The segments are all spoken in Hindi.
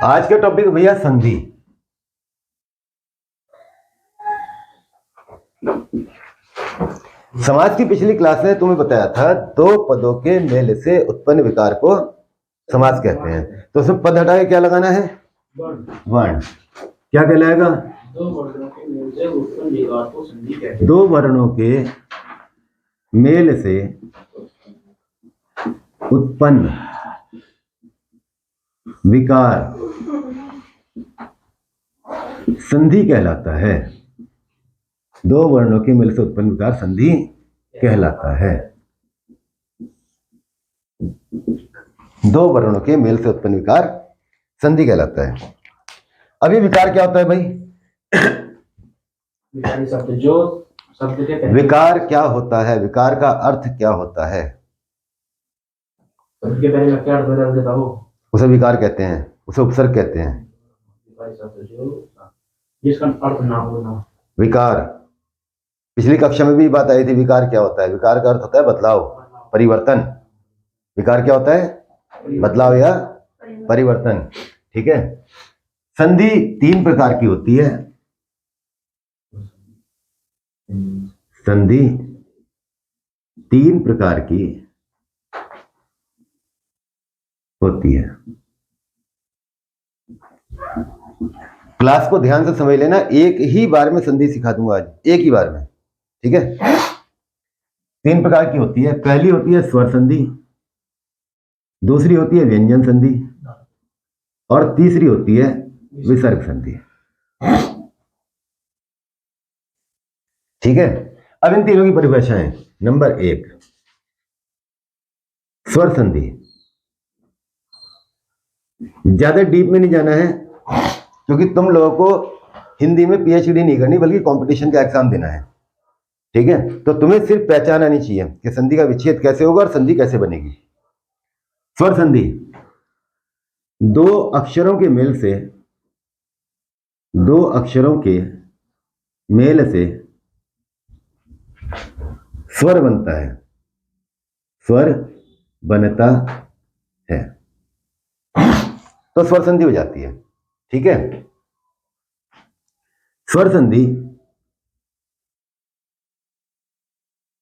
आज का टॉपिक भैया संधि। समाज की पिछली क्लास में तुम्हें बताया था दो पदों के मेल से उत्पन्न विकार को समास कहते हैं। तो उसमें पद हटा के क्या लगाना है? वर्ण। क्या कहलाएगा? दो वर्णों के मेल से उत्पन्न विकार को संधि कहते हैं। दो वर्णों के मेल से उत्पन्न विकार संधि कहलाता है। दो वर्णों के मेल से उत्पन्न विकार संधि कहलाता है। दो वर्णों के मेल से उत्पन्न विकार संधि कहलाता है। अभी विकार क्या होता है भाई? विकारी शब्द जो शब्द के पहले विकार क्या होता है? विकार का अर्थ क्या होता है? शब्द के पहले क्या अर्थ बदल देता हो उसे विकार कहते हैं, उसे उपसर्ग कहते हैं। विकारी शब्द जो जिसका अर्थ ना होना। विकार, पिछली कक्षा में भी बात आई थी। विकार क्या होता है? विकार का अर्थ होता है बदलाव, परिवर्तन। विकार क्या होता है? बदलाव या परिवर्तन। ठीक है। संधि तीन प्रकार की होती है। संधि तीन प्रकार की होती है। क्लास को ध्यान से समझ लेना, एक ही बार में संधि सिखा दूंगा आज, एक ही बार में। ठीक है। तीन प्रकार की होती है। पहली होती है स्वर संधि, दूसरी होती है व्यंजन संधि और तीसरी होती है विसर्ग संधि। ठीक है। अब इन तीनों की परिभाषाएं। नंबर एक, स्वर संधि। ज्यादा डीप में नहीं जाना है क्योंकि तुम लोगों को हिंदी में पीएचडी नहीं करनी बल्कि कंपटीशन का एग्जाम देना है। ठीक है। तो तुम्हें सिर्फ पहचान आनी चाहिए कि संधि का विच्छेद कैसे होगा और संधि कैसे बनेगी। स्वर संधि दो अक्षरों के मेल से, दो अक्षरों के मेल से स्वर बनता है, स्वर बनता है तो स्वर संधि हो जाती है। ठीक है। स्वर संधि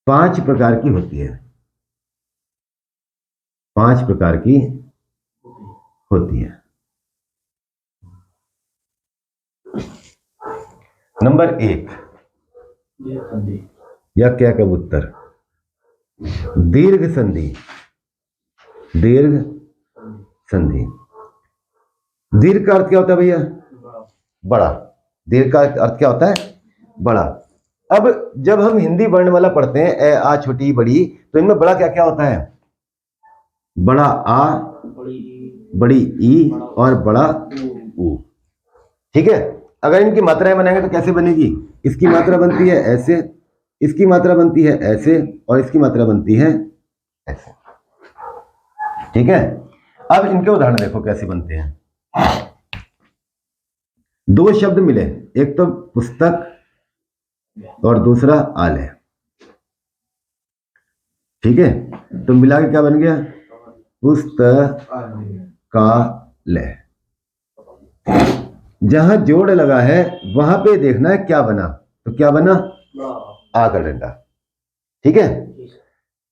पांच प्रकार की होती है। पांच प्रकार की होती है। नंबर एक, या क्या कबूतर, दीर्घ संधि। दीर्घ संधि। दीर्घ का अर्थ क्या होता है भैया? बड़ा। दीर्घ का अर्थ क्या होता है? बड़ा। अब जब हम हिंदी वर्णमाला पढ़ते हैं ए आ छोटी बड़ी, तो इनमें बड़ा क्या क्या होता है? बड़ा आ, बड़ी ई और बड़ा ऊ। ठीक है। अगर इनकी मात्राएं बनाएंगे तो कैसे बनेगी? इसकी मात्रा बनती है ऐसे, इसकी मात्रा बनती है ऐसे और इसकी मात्रा बनती है ऐसे। ठीक है। अब इनके उदाहरण देखो कैसे बनते हैं। दो शब्द मिले, एक तो पुस्तक और दूसरा आलय। ठीक है। तो मिला के क्या बन गया? पुस्तकालय। जहां जोड़ लगा है वहां पे देखना है क्या बना। तो क्या बना? आ का डंडा। ठीक है।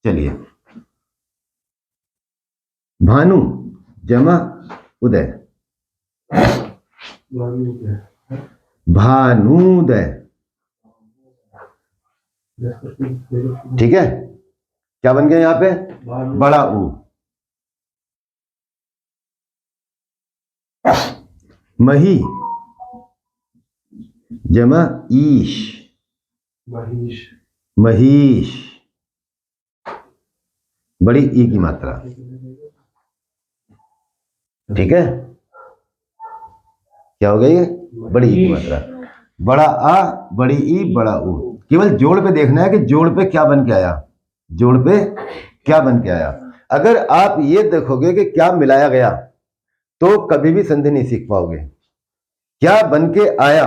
चलिए, भानु जमा उदय, भानुदय। ठीक है। क्या बन गया यहां पे? बड़ा ऊ। मही जमा ईश, महीश। बड़ी ई की मात्रा। ठीक है। क्या हो गई? बड़ी ई की मात्रा। बड़ा आ, बड़ी ई, बड़ा ऊ। केवल जोड़ पे देखना है कि जोड़ पे क्या बन के आया, जोड़ पे क्या बन के आया। अगर आप ये देखोगे कि क्या मिलाया गया तो कभी भी संधि नहीं सीख पाओगे। क्या बन के आया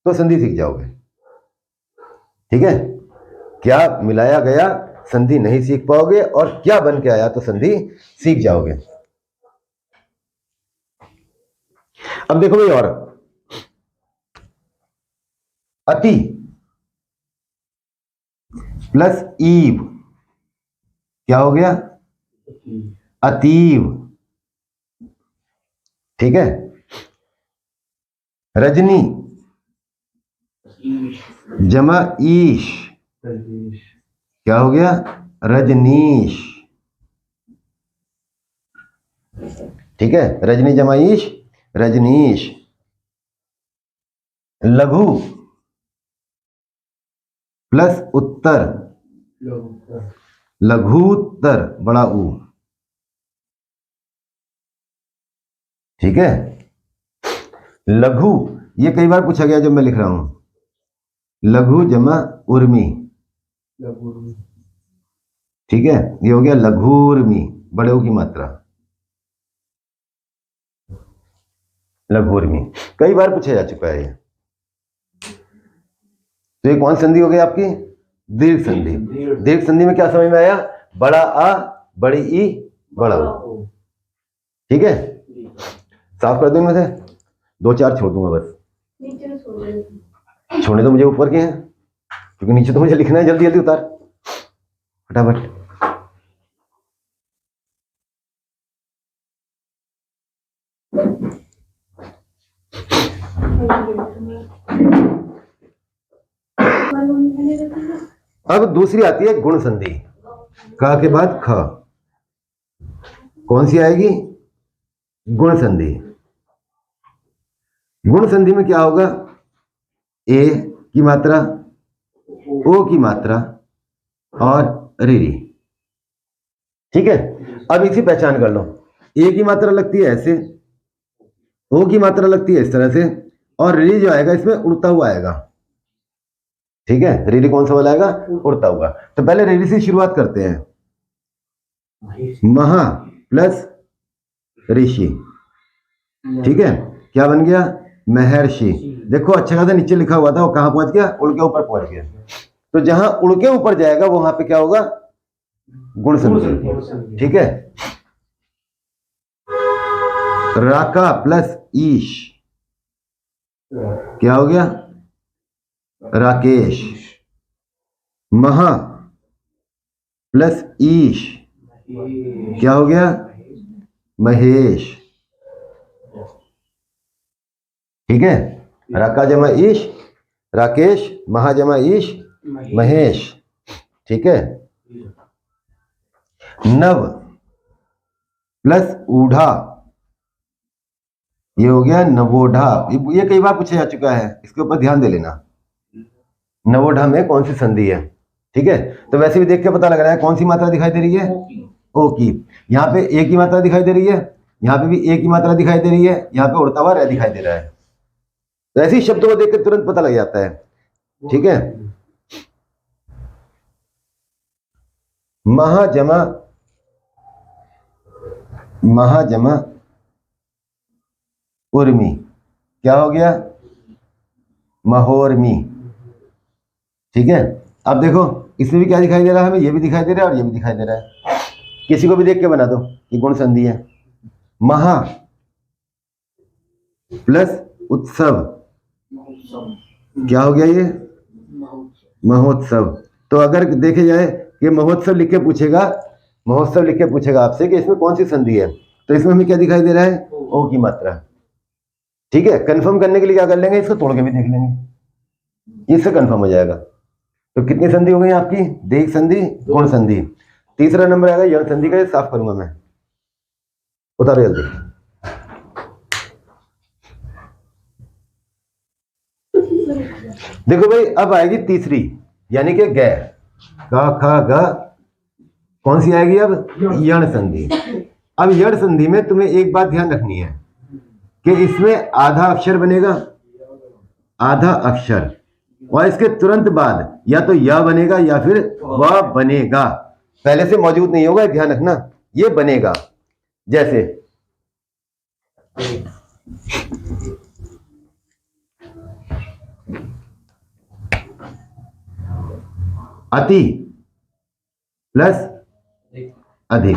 तो संधि सीख जाओगे। ठीक है। क्या मिलाया गया संधि नहीं सीख पाओगे और क्या बन के आया तो संधि सीख जाओगे। अब देखो भाई, और अति प्लस ईव क्या हो गया? अतीव। ठीक है। रजनी जमा ईश क्या हो गया? रजनीश। ठीक है, रजनी जमा ईश रजनीश। लघु प्लस उत्तर लघुत्तर बड़ा ऊ। ठीक है। लघु ये कई बार पूछा गया जब मैं लिख रहा हूं। लघु जमा उर्मी। ठीक है, ये हो गया लघुर्मी, बड़े ऊ की मात्रा लघुर्मी। कई बार पूछा जा चुका है ये। तो ये कौन संधि हो गई आपकी? दीर्घ संधि। दीर्घ संधि में क्या समझ में आया? बड़ा आ, बड़ी ई, बड़ा ऊ। ठीक है, साफ कर दो इनमें से, 2-4 छोड़ दूंगा बस। छोड़ने तो मुझे ऊपर के हैं, क्योंकि नीचे तो मुझे लिखना है। जल्दी जल्दी उतार फटाफट। अब दूसरी आती है गुण संधि। क के बाद ख, कौन सी आएगी? गुण संधि। गुण संधि में क्या होगा? ए की मात्रा, ओ की मात्रा और रीरी। ठीक है, अब इसी पहचान कर लो। ए की मात्रा लगती है ऐसे, ओ की मात्रा लगती है इस तरह से, और रीरी जो आएगा इसमें उड़ता हुआ आएगा। ठीक है, रीरी कौन सा वाला आएगा? उड़ता हुआ। तो पहले रीरी से शुरुआत करते हैं। महा प्लस ऋषि। ठीक है, क्या बन गया? महर्षि। देखो अच्छा खासा नीचे लिखा हुआ था, वो कहां पहुंच गया? उड़ के ऊपर पहुंच गया। तो जहां उड़ के ऊपर जाएगा वहां पे क्या होगा? गुण संधि। ठीक है, राका प्लस ईश क्या हो गया? राकेश। महा प्लस ईश क्या हो गया? महेश। ठीक है, राका जमा ईश राकेश, महा जमा ईश महेश। ठीक है, नव प्लस ऊढ़ा ये हो गया नवोढ़ा। ये कई बार पूछा जा चुका है, इसके ऊपर ध्यान दे लेना। नवोढ़ा में कौन सी संधि है? ठीक है, तो वैसे भी देख के पता लग रहा है कौन सी मात्रा दिखाई दे रही है? ओ की। यहाँ पे ए की मात्रा दिखाई दे रही है, यहाँ पे भी ए की मात्रा दिखाई दे रही है, यहाँ पे उड़ता हुआ रे दिखाई दे रहा है। तो ऐसे ही शब्दों को देख के तुरंत पता लग जाता है। ठीक है, महाजमा उर्मी क्या हो गया? महोर्मी। ठीक है, अब देखो इसमें भी क्या दिखाई दे रहा है हमें? ये भी दिखाई दे रहा है और ये भी दिखाई दे रहा है। किसी को भी देख के बना दो कि गुण संधि है। महा प्लस उत्सव क्या हो गया? ये महोत्सव। तो अगर देखे जाए कि महोत्सव लिख के पूछेगा आपसे कि इसमें कौन सी संधि है, तो इसमें हमें क्या दिखाई दे रहा है? ओ की मात्रा। ठीक है, कंफर्म करने के लिए क्या कर लेंगे? इसको तोड़ के भी देख लेंगे, इससे कंफर्म हो जाएगा। तो कितनी संधि हो गई आपकी? दीर्घ संधि, गुण संधि। तीसरा नंबर आएगा यण संधि का, साफ करूंगा मैं। उतारो जल्दी। देखो भाई, अब आएगी तीसरी, यानी कि गैर। क ख ग कौन सी आएगी अब? यण संधि। अब यण संधि में तुम्हें एक बात ध्यान रखनी है कि इसमें आधा अक्षर बनेगा, आधा अक्षर, और इसके तुरंत बाद या तो य बनेगा या फिर व बनेगा। पहले से मौजूद नहीं होगा, ध्यान रखना। ये बनेगा जैसे अति प्लस अधिक।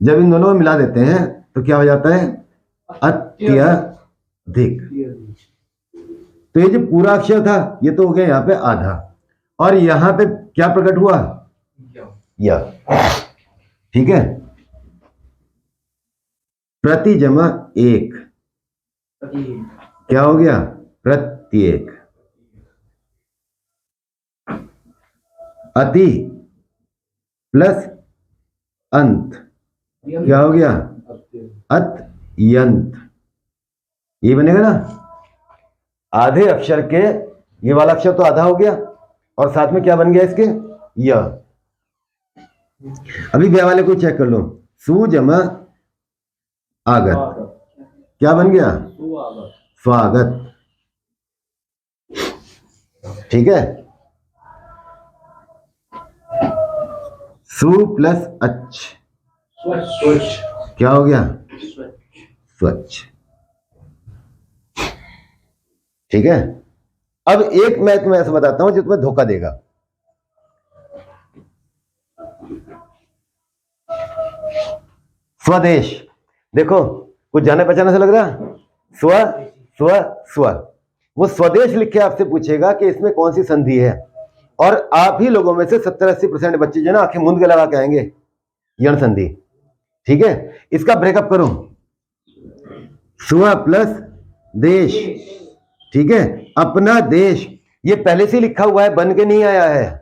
जब इन दोनों में मिला देते हैं तो क्या हो जाता है? अत्यधिक। तो ये जो पूरा अक्षर था ये तो हो गया यहाँ पे आधा, और यहाँ पे क्या प्रकट हुआ? या। ठीक है, प्रति जमा एक क्या हो गया? प्रत्येक। अति प्लस अंत क्या हो गया? अत्यंत। ये बनेगा ना, आधे अक्षर के ये वाला अक्षर तो आधा हो गया, और साथ में क्या बन गया इसके? य। अभी ब्याह वाले को चेक कर लो, सु जमा आगत क्या बन गया? स्वागत। ठीक है, सु प्लस अच्छ क्या हो गया? स्वच्छ। ठीक है, अब एक मैं तुम्हें ऐसा बताता हूं जो तुम्हें धोखा देगा। स्वदेश, देखो कुछ जाने पहचाने से लग रहा? स्व स्व स्व, वो स्वदेश लिख के आपसे पूछेगा कि इसमें कौन सी संधि है, और आप ही लोगों में से 70-80% बच्चे जो ना आंखें मूंद के लगा के आएंगे यण संधि। ठीक है, इसका ब्रेकअप करो, स्व प्लस देश। ठीक है, अपना देश ये पहले से लिखा हुआ है, बन के नहीं आया है।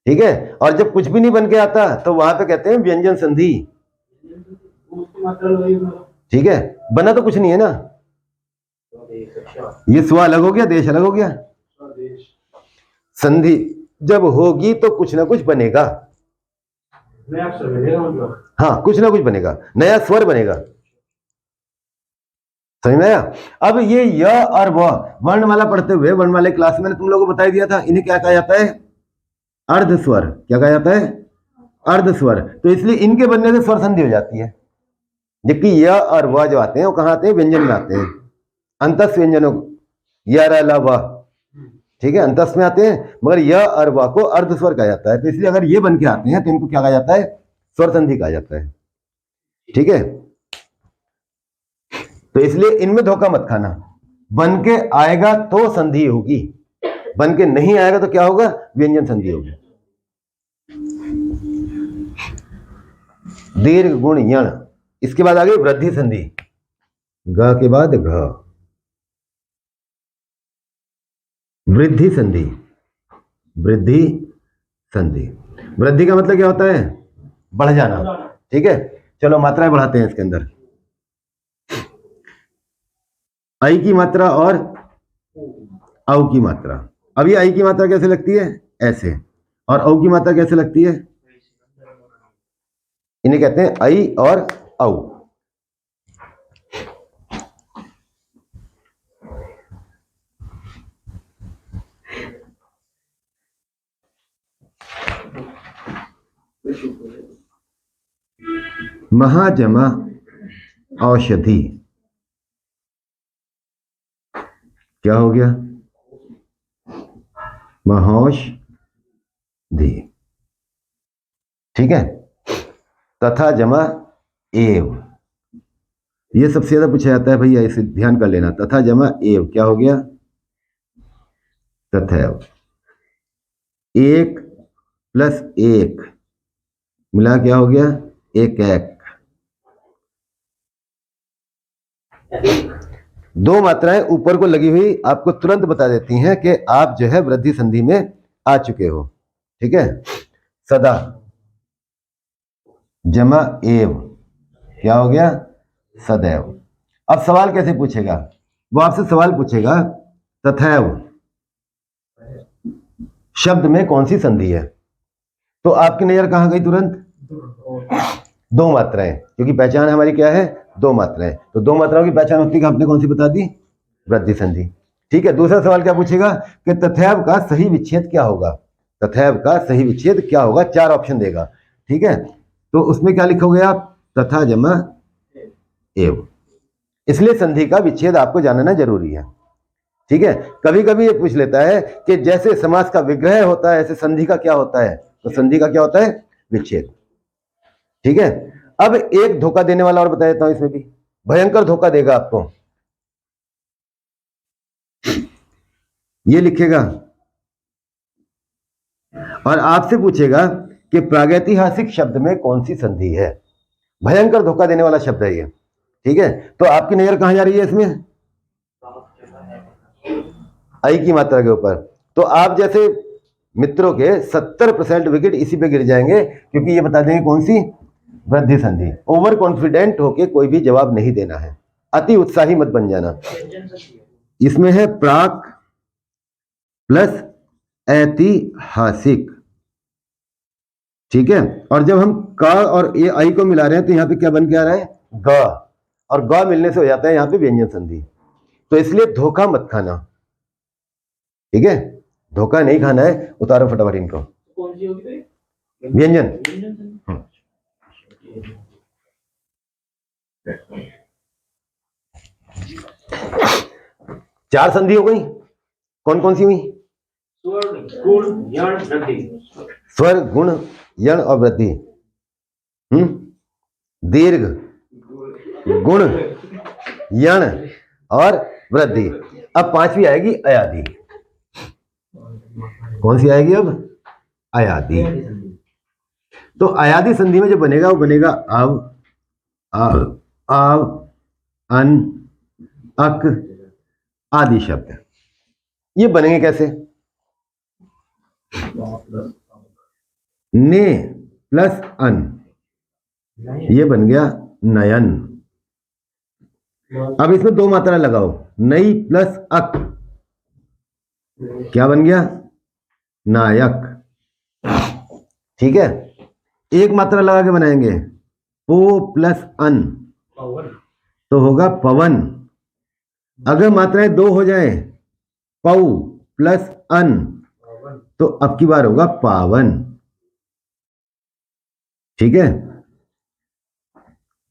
ठीक है, और जब कुछ भी नहीं बन के आता तो वहां पे कहते हैं व्यंजन संधि। ठीक है, बना तो कुछ नहीं है ना, ये स्व अलग हो गया, देश अलग हो गया। संधि जब होगी तो कुछ ना कुछ बनेगा, हाँ कुछ ना कुछ बनेगा, नया स्वर बनेगा। समझ में आया? अब ये य और व वर्णमाला पढ़ते हुए, वर्णमाला क्लास में तुम लोगों को बता दिया था, इन्हें क्या कहा जाता है? अर्ध स्वर। क्या कहा जाता है? अर्ध स्वर। तो इसलिए इनके बनने से स्वर संधि हो जाती है, जबकि य और व जो आते हैं वो कहाँ आते हैं? व्यंजन में आते हैं, अंतस व्यंजनों, य र ल व। ठीक है, अंतस में आते हैं, मगर य और व को अर्ध स्वर कहा जाता है। तो इसलिए अगर ये बन के आते हैं तो इनको क्या कहा जाता है? स्वर संधि कहा जाता है। ठीक है, तो इसलिए इनमें धोखा मत खाना, बन के आएगा तो संधि होगी, बन के नहीं आएगा तो क्या होगा? व्यंजन संधि होगी। दीर्घ गुण यण, इसके बाद आ गई वृद्धि संधि, ग के बाद घ, वृद्धि संधि। वृद्धि संधि, वृद्धि का मतलब क्या होता है? बढ़ जाना। ठीक है, चलो मात्राएं बढ़ाते हैं इसके अंदर। आई की मात्रा और औ की मात्रा। अब ये आई की मात्रा कैसे लगती है? ऐसे, और औ की मात्रा कैसे लगती है? इन्हें कहते हैं आई और औ। महाजमा औषधि क्या हो गया? महौषधि। ठीक है, तथा जमा एव, ये सबसे ज्यादा पूछा जाता है भैया, इसे ध्यान कर लेना। तथा जमा एव क्या हो गया? तथैव। एक प्लस एक मिला क्या हो गया? एक एक। दो मात्राएं ऊपर को लगी हुई आपको तुरंत बता देती हैं कि आप जो है वृद्धि संधि में आ चुके हो। ठीक है, सदा जमा एव क्या हो गया? सदैव। अब सवाल कैसे पूछेगा? वो आपसे सवाल पूछेगा तथैव शब्द में कौन सी संधि है, तो आपकी नजर कहां गई तुरंत? दो मात्राएं, क्योंकि पहचान हमारी क्या है? दो मात्राएं। तो दो मात्राओं की पहचान होती है, आपने कौन सी बता दी? वृद्धि संधि। ठीक है, दूसरा सवाल क्या पूछेगा कि तथैव का सही विच्छेद क्या होगा? तथैव का सही विच्छेद क्या होगा? चार ऑप्शन देगा। ठीक है, तो उसमें क्या लिखोगे आप? तथा जमा एव। इसलिए संधि का विच्छेद आपको जानना जरूरी है। ठीक है, कभी कभी ये पूछ लेता है कि जैसे समास का विग्रह होता है ऐसे संधि का क्या होता है, तो संधि का क्या होता है? विच्छेद। ठीक है, अब एक धोखा देने वाला और बता देता हूं इसमें भी, भयंकर धोखा देगा आपको। ये लिखेगा और आपसे पूछेगा कि प्रागैतिहासिक शब्द में कौन सी संधि है। भयंकर धोखा देने वाला शब्द है ये, ठीक है। तो आपकी नजर कहां जा रही है इसमें? आई की मात्रा के ऊपर। तो आप जैसे मित्रों के 70% विकेट इसी पे गिर जाएंगे, क्योंकि ये बता देंगे कौन सी वृद्धि संधि। ओवर कॉन्फिडेंट होके कोई भी जवाब नहीं देना है, अति उत्साही मत बन जाना। इसमें है प्राक प्लस ऐतिहासिक, ठीक है। और जब हम का और ये आई को मिला रहे हैं तो यहां पे क्या बन के आ रहा है? ग, और ग मिलने से हो जाता है यहां पे व्यंजन संधि। तो इसलिए धोखा मत खाना, ठीक है। धोखा नहीं खाना है। उतारो फटाफट इनको। कौन सी होगी तो? व्यंजन। चार संधि हो गई। कौन कौन सी हुई? स्वर गुण यण वृद्धि। स्वर गुण यण और वृद्धि। दीर्घ गुण यण और वृद्धि। अब पांचवी आएगी अयादि। कौन सी आएगी अब? अयादि। तो अयादि संधि में जो बनेगा वो बनेगा अव, आव, अन, अक आदि शब्द। ये बनेंगे कैसे? ने प्लस अन, ये बन गया नयन। अब इसमें दो मात्रा लगाओ, नई प्लस अक, क्या बन गया? नायक, ठीक है। एक मात्रा लगा के बनाएंगे, पो प्लस अन, तो होगा पवन। अगर मात्राएं दो हो जाए, पौ प्लस अन, तो अब की बार होगा पावन, ठीक है।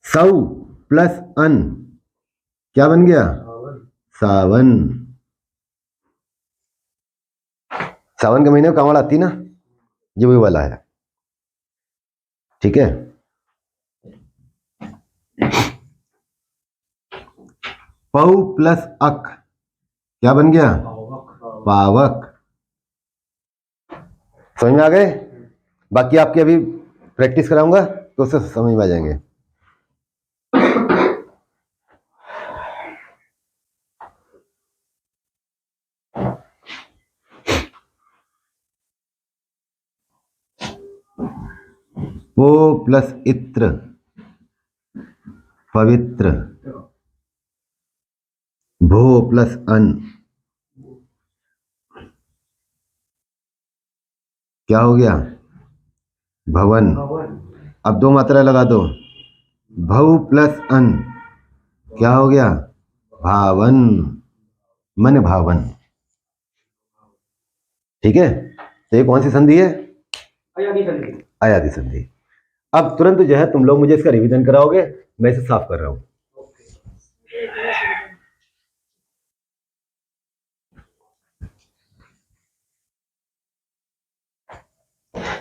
सौ प्लस अन, क्या बन गया? सावन। सावन के महीने में कांवड़ आती ना, ये वही वाला है, ठीक है। पौ प्लस अक, क्या बन गया? पावक। समझ में आ गए? बाकी आपके अभी प्रैक्टिस कराऊंगा तो उससे समझ में आ जाएंगे। पो प्लस इत्र, पवित्र। भो प्लस अन, क्या हो गया? भवन। अब दो मात्रा लगा दो, भव प्लस अन, क्या हो गया? भावन, मन भावन, ठीक है। तो ये कौन सी संधि है? अयादि संधि। अयादि संधि। अब तुरंत जो है तुम लोग मुझे इसका रिवीजन कराओगे, मैं इसे साफ कर रहा हूं।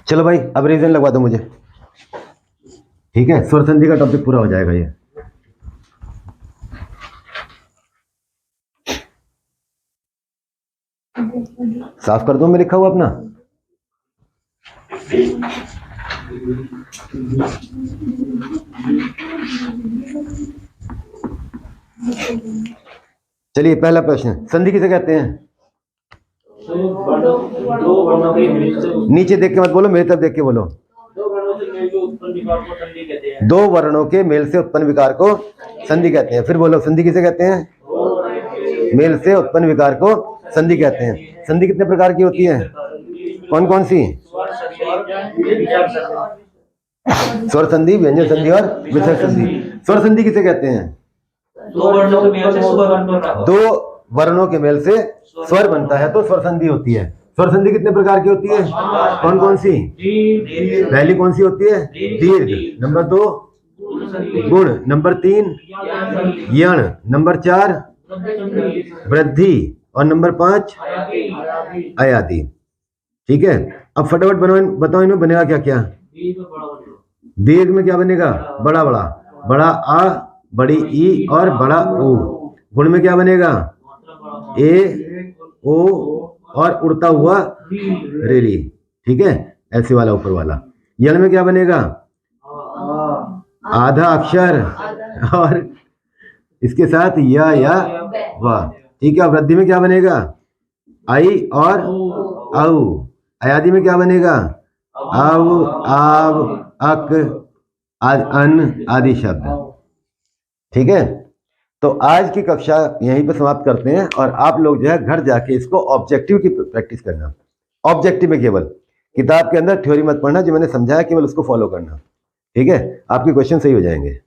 चलो भाई, अब रिवीजन लगवा दो मुझे, ठीक है। स्वर संधि का टॉपिक पूरा हो जाएगा ये। साफ कर दो मैं लिखा हुआ अपना। चलिए, पहला प्रश्न, संधि किसे कहते हैं? दो वर्णों के मिल से नीचे देख के मत बोलो, मेरी तरफ देख के बोलो। दो वर्णों से मिल के उत्पन्न विकार को संधि कहते हैं। दो वर्णों के मेल से उत्पन्न विकार को संधि कहते हैं। फिर बोलो, संधि किसे कहते हैं? मेल से उत्पन्न विकार को संधि कहते हैं। संधि कितने प्रकार की होती है? कौन कौन सी? स्वर संधि, व्यंजन संधि और विसर्ग संधि। स्वर संधि किसे कहते हैं? दो वर्णों के मेल से स्वर बनता है। दो वर्णों के मेल से स्वर बनता है तो स्वर संधि होती है। स्वर संधि कितने प्रकार की होती है? कौन कौन सी? पहली कौन सी होती है? दीर्घ। नंबर 2 गुण। नंबर 3 यण। नंबर 4 वृद्धि। और नंबर 5 अयादि, ठीक है। अब फटाफट बताओ इनमें बनेगा क्या क्या? दीर्घ में क्या बनेगा? बड़ा बड़ा। बड़ा आ बड़ी ई और बड़ा ओ। गुण में क्या बनेगा? ए ओ और उड़ता हुआ रेरी, ठीक है, ऐसे वाला ऊपर वाला। यल में क्या बनेगा? आधा अक्षर और इसके साथ या वाह, ठीक है। वृद्धि में क्या बनेगा? आई और औ। अयादि में क्या बनेगा? आव आव अक अन आदि शब्द, ठीक है। तो आज की कक्षा यहीं पर समाप्त करते हैं और आप लोग जो है घर जाके इसको ऑब्जेक्टिव की प्रैक्टिस करना। ऑब्जेक्टिव में केवल किताब के अंदर थ्योरी मत पढ़ना, जो मैंने समझाया केवल उसको फॉलो करना, ठीक है। आपके क्वेश्चन सही हो जाएंगे।